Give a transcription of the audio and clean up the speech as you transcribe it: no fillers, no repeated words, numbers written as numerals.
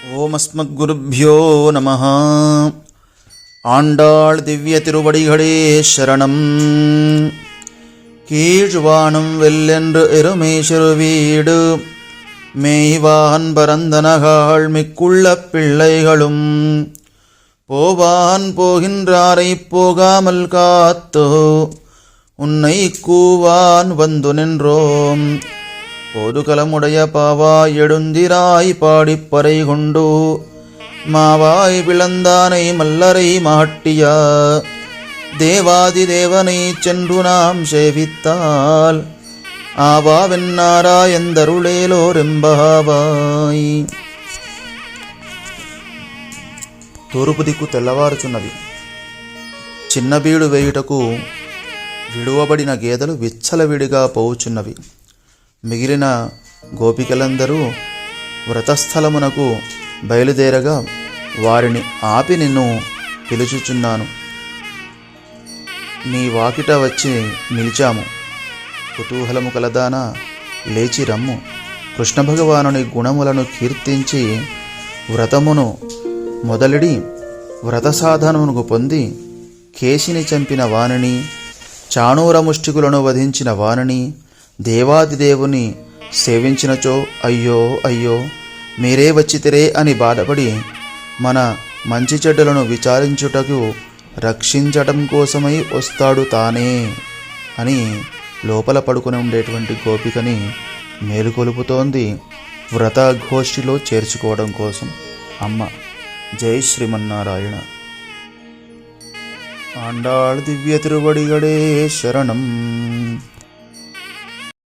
ஓம் அஸ்மத்குருப்யோ நமः. ஆண்டாள் திவ்ய திருவடிகளே சரணம். கீழ்வானம் வெல்லென்று எருமேசிறு வீடு மேய்வான் பரந்தனகாள் மிக்குள்ள பிள்ளைகளும் போவான் போகின்றாரை போகாமல் காத்தோ உன்னை கூவான் வந்து நின்றோம். போதுகலமுடைய பாவாய் எழுந்திராய் பாடிப்பறை கொண்டு மாவாய் பிளந்தானை மல்லரை மாட்டிய தேவாதி தேவனை சென்று நாம் சேவித்தால் ఆవావెన్నారాయందరుళేలోరెంబహావాయ్. తూర్పు దిక్కు తెల్లవారుచున్నది. చిన్న బీడు వేయుటకు విడువబడిన గేదెలు విచ్చలవిడిగా పోవుచున్నవి. మిగిలిన గోపికలందరూ వ్రతస్థలమునకు బయలుదేరగా వారిని ఆపి నిన్ను పిలుచుచున్నాను. నీ వాకిట వచ్చి నిలిచాము. కుతూహలము కలదానా, లేచి రమ్ము. కృష్ణ భగవానుని గుణములను కీర్తించి వ్రతమును మొదలెడి వ్రత సాధనమును పొంది కేశిని చంపిన వానిని, చాణూరముష్టికులను వధించిన వానిని, దేవాదిదేవుని సేవించినచో అయ్యో అయ్యో మీరే వచ్చితిరే అని బాధపడి మన మంచి చెడ్డలను విచారించుటకు రక్షించటం కోసమై వస్తాడు తానే అని లోపల పడుకుని ఉండేటువంటి గోపికని మేలుకొలుపుతోంది వ్రత గోష్ఠిలో చేర్చుకోవడం కోసం అమ్మ. జై శ్రీమన్నారాయణ. ఆండాళ్ దివ్య తిరువడిగడే శరణం.